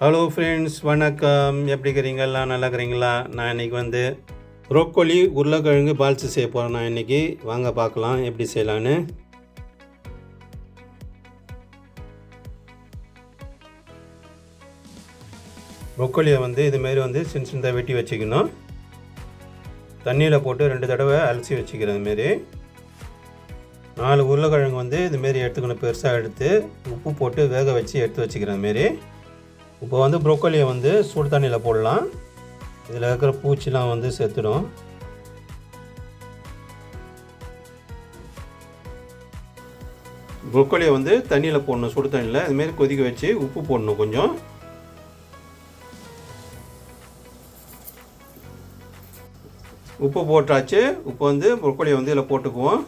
Hello friends, வணக்கம். எப்படி இருக்கிறீங்க? எல்லாம் நல்லா இருக்கிறீங்களா? நான் இன்றைக்கி வந்து ப்ரோக்கோலி உருளைக்கிழங்கு பால்ஸ் செய்ய போகிறேன். நான் இன்றைக்கி வாங்க பார்க்கலாம் எப்படி செய்யலான்னு. ப்ரோக்கோலியை வந்து இதுமாரி வந்து சின்ன சின்னதாக வெட்டி வச்சுக்கணும். தண்ணியில் போட்டு 2 தடவை அலசி வச்சுக்கிறேன். இதுமாரி 4 உருளைக்கிழங்கு வந்து இதுமாரி எடுத்துக்கணும். பெருசாக எடுத்து உப்பு போட்டு வேக வச்சு எடுத்து வச்சுக்கிறேன். இதுமாரி இப்போ வந்து ப்ரோக்கோலியை வந்து சுடு தண்ணியில் போடலாம். இதில் இருக்கிற பூச்சிலாம் வந்து செத்துடும். ப்ரோக்கோலியை வந்து தண்ணியில் போடணும். சுடு தண்ணியில் இதுமாரி கொதிக்க வச்சு உப்பு போடணும். கொஞ்சம் உப்பு போட்டாச்சு. உப்பு வந்து ப்ரோக்கோலியை வந்து இதில் போட்டுக்குவோம்.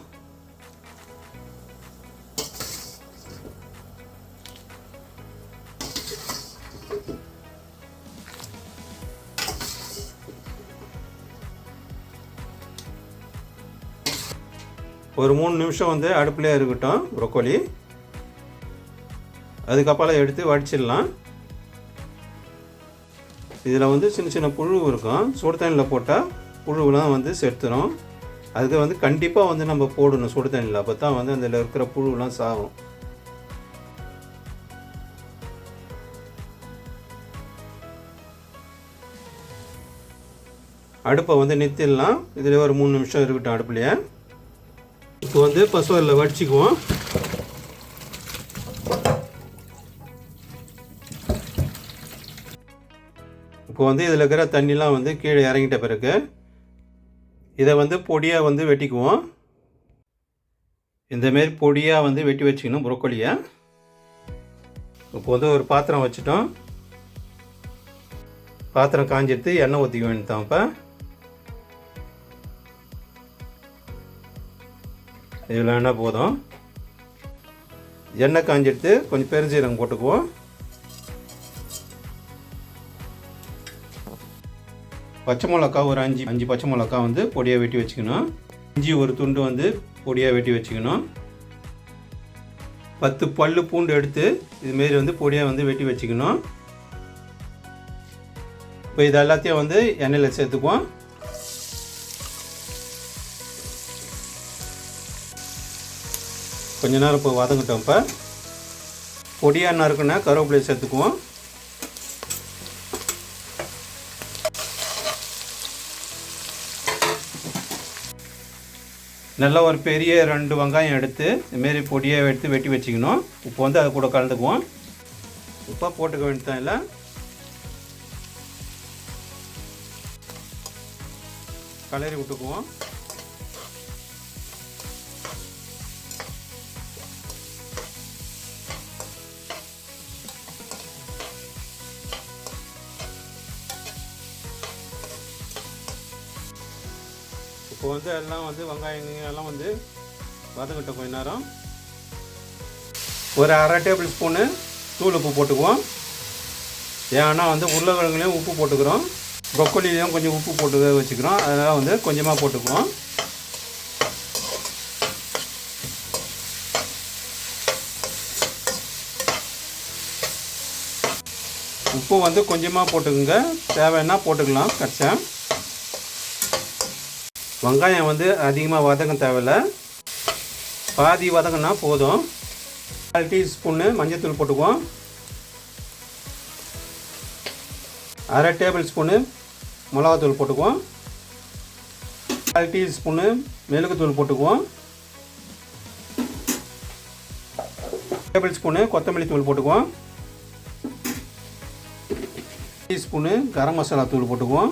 ஒரு 3 நிமிஷம் வந்து அடுப்புலேயே இருக்கட்டும் ப்ரோக்கோலி. அதுக்கப்புறம் எடுத்து வடிச்சிடலாம். இதில் வந்து சின்ன சின்ன புழு இருக்கும். சுடு தண்ணியில் போட்டால் புழுவெலாம் வந்து செத்துடும். அதுக்கு வந்து கண்டிப்பாக வந்து நம்ம போடணும் சுடு தண்ணியில். அப்போ தான் வந்து அதில் இருக்கிற புழுவெலாம் சாகும். அடுப்பை வந்து நிறுத்திடலாம். இதில் ஒரு 3 நிமிஷம் இருக்கட்டும் அடுப்புலையே. இப்போ வந்து பசுவில் வடிச்சிக்குவோம். இப்போ வந்து இதில் இருக்கிற தண்ணிலாம் வந்து கீழே இறங்கிட்ட பிறகு இதை வந்து பொடியாக வந்து வெட்டிக்குவோம். இந்தமாரி பொடியாக வந்து வெட்டி வச்சுக்கணும் ப்ரோக்கோலியை. இப்போ வந்து ஒரு பாத்திரம் வச்சுட்டோம். பாத்திரம் காஞ்சிடுத்து எண்ணெய் ஊற்றிக்க வேண்டியதான். இப்போ இதில் எண்ணெய் போதும். எண்ணெய் காஞ்சிடுத்து கொஞ்சம் பெருஞ்சீரகம் போட்டுக்குவோம். பச்சை மிளகா ஒரு 5 பச்சை மிளகா வந்து பொடியாக வெட்டி வச்சுக்கணும். இஞ்சி ஒரு துண்டு வந்து பொடியாக வெட்டி வச்சுக்கணும். 10 பல்லு பூண்டு எடுத்து இதுமாரி வந்து பொடியாக வந்து வெட்டி வச்சுக்கணும். இப்போ இது எல்லாத்தையும் வந்து எண்ணெயில் சேர்த்துக்குவோம். கொஞ்ச நேரம் இப்போ வதங்கிட்டோம். இப்போ பொடியாக நறுக்குன்னா கருவேப்பிலையை சேர்த்துக்குவோம். நல்லா ஒரு பெரிய 2 வெங்காயம் எடுத்து இதுமாரி பொடியாக எடுத்து வெட்டி வச்சுக்கணும். இப்போ வந்து அதை கூட கலந்துக்குவோம். உப்பாக போட்டுக்க வேண்டியதான். இல்லை கலரி விட்டுக்குவோம். இப்போ வந்து எல்லாம் வந்து வெங்காயம் எல்லாம் வந்து வதங்கிட்ட கொஞ்ச நேரம். ஒரு 1/2 டேபிள் ஸ்பூனு தூள் உப்பு போட்டுக்குவோம். ஏன்னா வந்து உருளைக்கிழங்குலையும் உப்பு போட்டுக்கிறோம், ப்ரோக்கோலிலையும் கொஞ்சம் உப்பு போட்டு வச்சுக்கிறோம். அதனால் வந்து கொஞ்சமாக போட்டுக்குவோம். உப்பு வந்து கொஞ்சமாக போட்டுக்குங்க. தேவைன்னா போட்டுக்கலாம் கடைசியா. வெங்காயம் வந்து அதிகமாக வதங்க தேவையில்லை, பாதி வதங்கினா போதும். 1/4 டீஸ்பூன்னு மஞ்சள் போட்டுக்குவோம். 1/2 டேபிள் ஸ்பூனு மிளகாத்தூள் போட்டுக்குவோம். 1/4 டீஸ்பூனு மிளகுத்தூள் போட்டுக்குவோம். 1 டேபிள் ஸ்பூனு கொத்தமல்லி தூள் போட்டுக்குவோம். 1 டீஸ்பூனு கரம் மசாலா தூள் போட்டுக்குவோம்.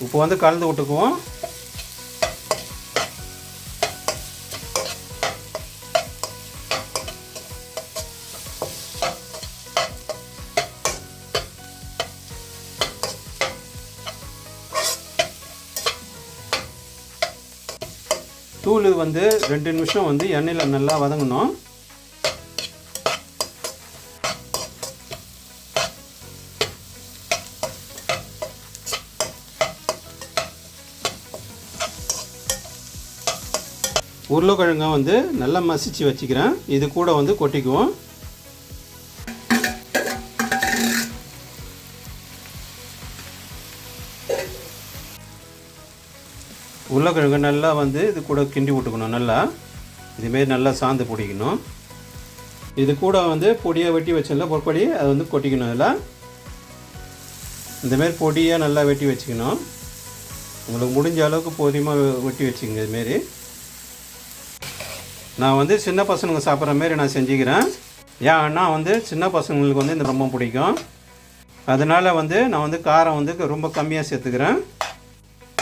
உப்பு வந்து கலந்து விட்டுக்குவோம். தூள் வந்து 2 நிமிஷம் வந்து எண்ணெயில் நல்லா வதங்கணும். உருளைக்கிழங்கை வந்து நல்லா மசிச்சு வச்சுக்கிறேன். இது கூட வந்து கொட்டிக்குவோம். உருளைக்கிழங்கு நல்லா வந்து இது கூட கிண்டி விட்டுக்கணும். நல்லா இதுமாரி நல்லா சாந்து பிடிக்கணும். இது கூட வந்து பொடியாக வெட்டி வச்சல பொற்கொடி அதை வந்து கொட்டிக்கணும். இதெல்லாம் இந்தமாரி பொடியாக நல்லா வெட்டி வச்சுக்கணும். உங்களுக்கு முடிஞ்ச அளவுக்கு பொடியமாக வெட்டி வச்சுக்கோங்க. இதுமாரி நான் வந்து சின்ன பசங்க சாப்பிட்ற மாரி நான் செஞ்சுக்கிறேன். ஏன்னா வந்து சின்ன பசங்களுக்கு வந்து இந்த ரொம்ப பிடிக்கும். அதனால் வந்து நான் வந்து காரம் வந்து ரொம்ப கம்மியாக சேர்த்துக்கிறேன்.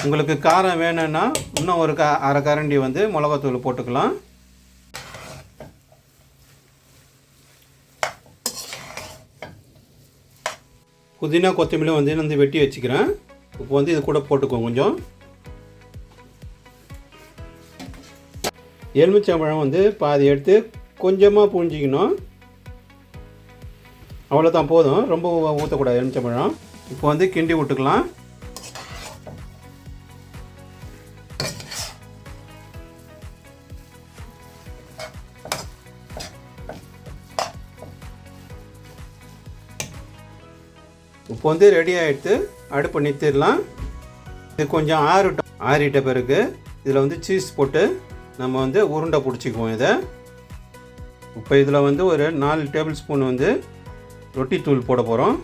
உங்களுக்கு காரம் வேணும்னா இன்னும் ஒரு அரை கரண்டி வந்து மிளகாத்தூள் போட்டுக்கலாம். புதினா கொத்தமல்லி வந்து வெட்டி வச்சுக்கிறேன். இப்போ வந்து இது கூட போட்டுக்கோங்க. கொஞ்சம் எலுமிச்சம்பழம் வந்து பாதி எடுத்து கொஞ்சமாக புழிஞ்சிக்கணும். அவ்வளோதான், போதும். ரொம்ப ஊற்றக்கூடாது எலுமிச்சம்பழம். இப்போ வந்து கிண்டி விட்டுக்கலாம். இப்போ வந்து ரெடி ஆகிடுத்து. அடுப்பு நிறுத்திடலாம். இது கொஞ்சம் ஆறிட்ட பிறகு இதில் வந்து சீஸ் போட்டு நம்ம வந்து உருண்டை பிடிச்சிக்குவோம். இதை இப்போ இதில் வந்து ஒரு 4 டேபிள் ஸ்பூன் வந்து ரொட்டி தூள் போட போகிறோம்.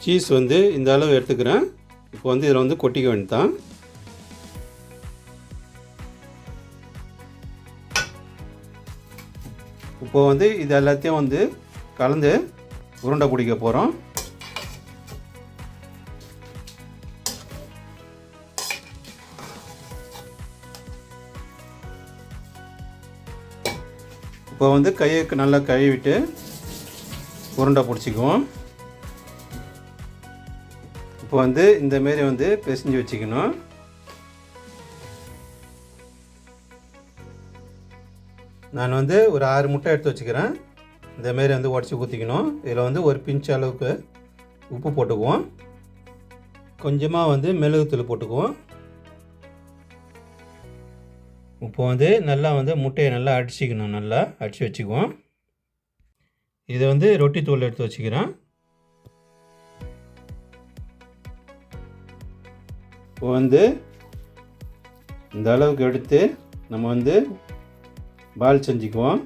சீஸ் வந்து இந்த அளவு எடுத்துக்கிறேன். இப்போ வந்து இதில் வந்து கொட்டிக்க வேண்டியதான். இப்போ வந்து இது எல்லாத்தையும் வந்து கலந்து உருண்டை பிடிக்க போகிறோம். இப்போ வந்து கையை நல்லா கழுவிட்டு உருண்டை பிடிச்சிக்குவோம். இப்போ வந்து இந்தமாரி வந்து பிசைஞ்சு வச்சுக்கணும். நான் வந்து ஒரு 6 முட்டை எடுத்து வச்சுக்கிறேன். இந்தமாரி வந்து உடச்சி ஊற்றிக்கணும். இதில் வந்து ஒரு பிஞ்ச் அளவுக்கு உப்பு போட்டுக்குவோம். கொஞ்சமாக வந்து மிளகுத்தூள் போட்டுக்குவோம். இப்போ வந்து நல்லா வந்து முட்டையை நல்லா அடிச்சிக்கணும். நல்லா அடித்து வச்சுக்குவோம். இதை வந்து ரொட்டி தூள் எடுத்து வச்சுக்கிறேன். இப்போ வந்து இந்த அளவுக்கு எடுத்து நம்ம வந்து பால் செஞ்சுக்குவோம்.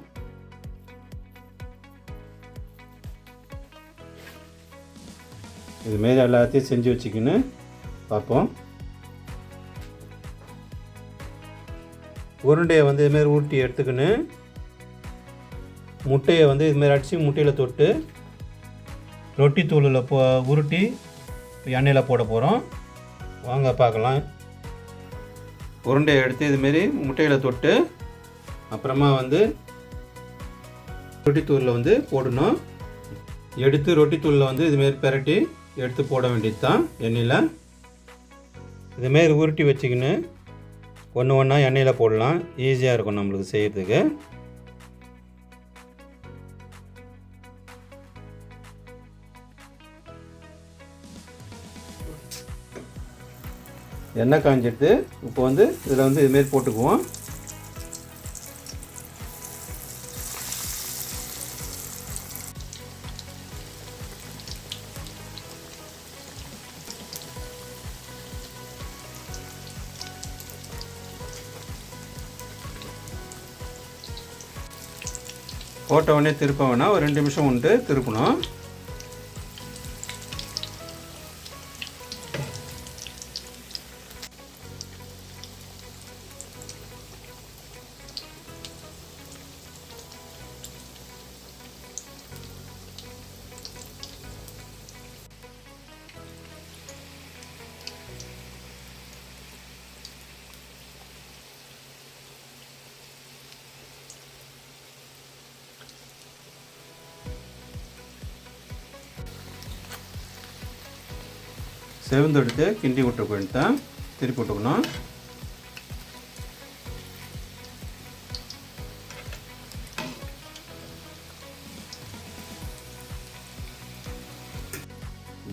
இதுமாரி எல்லாத்தையும் செஞ்சு வச்சுக்கின்னு பார்ப்போம். உருண்டையை வந்து இதுமாரி உருட்டி எடுத்துக்கின்னு முட்டையை வந்து இதுமாரி அடித்து முட்டையில் தொட்டு ரொட்டி தூளில் உருட்டி எண்ணெயில் போட போகிறோம். வாங்க பார்க்கலாம். உருண்டையை எடுத்து இதுமாரி முட்டையில் தொட்டு அப்புறமா வந்து ரொட்டி தூளில் வந்து போடணும். எடுத்து ரொட்டி தூளில் வந்து இதுமாரி பெரட்டி எடுத்து போட வேண்டியது தான் எண்ணெயில். இதுமாரி உருட்டி வச்சுக்கின்னு ஒன்று ஒன்றா எண்ணெயில் போடலாம். ஈஸியாக இருக்கும் நம்மளுக்கு செய்கிறதுக்கு. எண்ணெய் காஞ்சிடுது. இப்போ வந்து இதில் வந்து இதுமாரி போட்டுக்குவோம். போட்ட உடனே திருப்ப வேணாம். ஒரு 2 நிமிஷம் உண்டு திருப்பணும். செவந்தெடுத்து கிண்டி விட்டுக்க வேண்டியதான். திருப்பி விட்டுக்கணும்.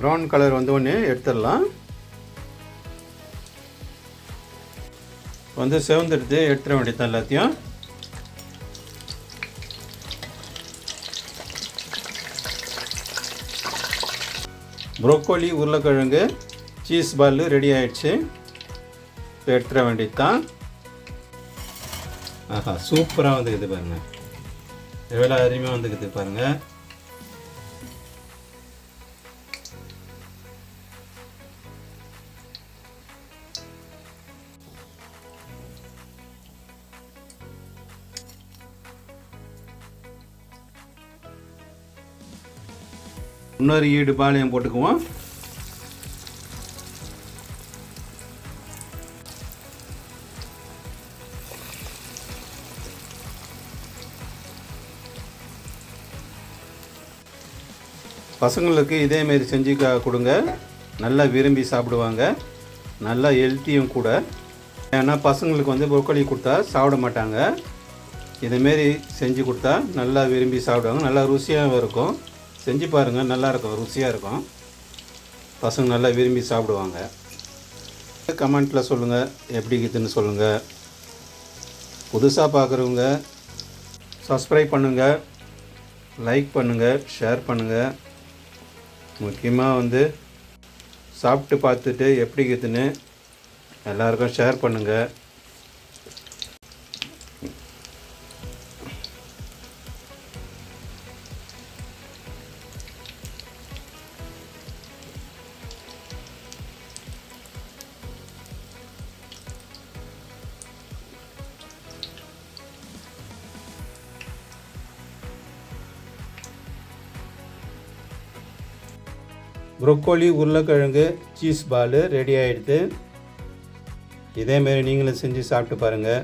ப்ரௌன் கலர் வந்து ஒன்று எடுத்துடலாம். வந்து செவந்தெடுத்து எடுத்துட வேண்டியது எல்லாத்தையும். ப்ரோக்கோலி, உருளைக்கிழங்கு, சீஸ் பால் ரெடி ஆகிடுச்சு. இப்போ எடுத்துட வேண்டியது தான். ஆஹா, சூப்பராக வந்துக்குது பாருங்கள். எவ்வளோ அருமையாக வந்துக்குது பாருங்கள். இன்னொரு ஈடு பாளையம் போட்டுக்குவோம். பசங்களுக்கு இதேமாரி செஞ்சு கொடுங்க. நல்லா விரும்பி சாப்பிடுவாங்க. நல்லா ஹெல்த்தியும் கூட. ஏன்னா பசங்களுக்கு வந்து ப்ரோக்கோலி கொடுத்தா சாப்பிட மாட்டாங்க. இதேமாரி செஞ்சு கொடுத்தா நல்லா விரும்பி சாப்பிடுவாங்க. நல்லா ருசியாகவும் இருக்கும். செஞ்சு பாருங்கள், நல்லாயிருக்கும், ருசியாக இருக்கும். பசங்க நல்லா விரும்பி சாப்பிடுவாங்க. கமெண்ட்டில் சொல்லுங்கள், எப்படி இருக்குதுன்னு சொல்லுங்கள். புதுசாக பார்க்குறவங்க சப்ஸ்கிரைப் பண்ணுங்கள், லைக் பண்ணுங்கள், ஷேர் பண்ணுங்கள். முக்கியமாக வந்து சாப்பிட்டு பார்த்துட்டு எப்படி இருக்குதுன்னு எல்லாருக்கும் ஷேர் பண்ணுங்கள். ப்ரோக்கோலி, உருளைக்கிழங்கு, சீஸ் பால் ரெடி ஆகிடுது. இதேமாரி நீங்களும் செஞ்சு சாப்பிட்டு பாருங்கள்.